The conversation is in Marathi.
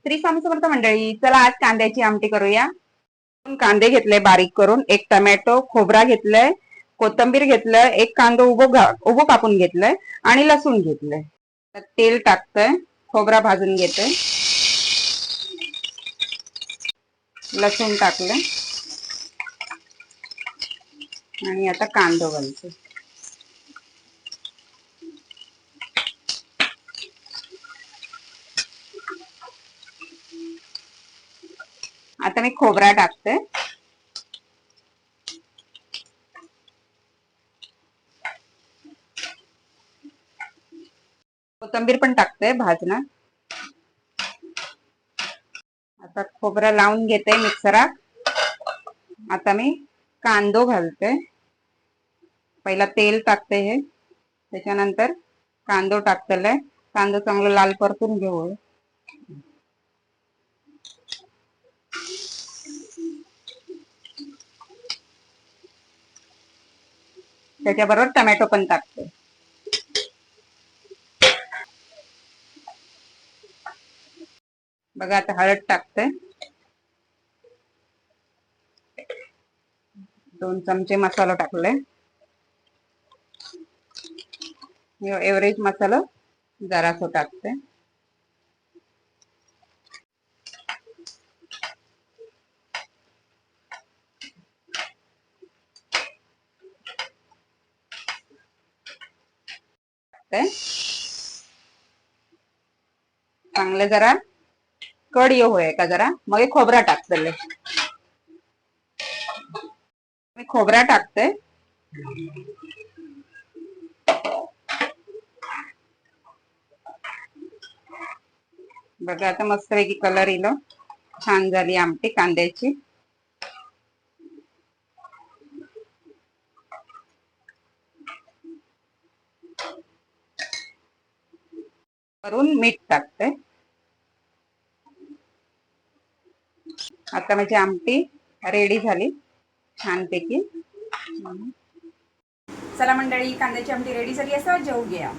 श्री स्वामी समर्थ मंडळी, चला आज कांद्याची आमटी करूया. कांदे घेतले बारीक करून, एक टोमॅटो, खोबरा घेतलंय, कोथिंबीर घेतलंय, एक कांदो उभं कापून घेतलंय आणि लसूण घेतलंय. तेल टाकतंय, खोबरा भाजून घेतोय, लसूण टाकलंय आणि आता कांदो घालतोय. आता मी खोबरा टाकते, कोथिंबीर पण टाकते भाजणार. आता खोबरा लावून घेते मिक्सरात. आता मी कांदो घालते. पहिला तेल टाकते, हे त्याच्यानंतर कांदो टाकतले. कांदो चांगला लाल परतून घेऊ. त्याच्याबरोबर टोमॅटो पण टाकते. बघा आता हळद टाकते, 2 चमचे मसाला टाकले. एव्हरेज मसाला जरासं टाकते. चांगले जरा कड होय का जरा, मग खोबरा टाकतले. मी खोबरा टाकते. बघा आता मस्तपैकी कलर येलो, छान झाली आमटी कांद्याची. करून मीठ टाकते. आता माझी आमटी रेडी झाली छानपैकी. चला मंडळी, कांद्याची आमटी रेडी झाली. असं जेवू घ्या.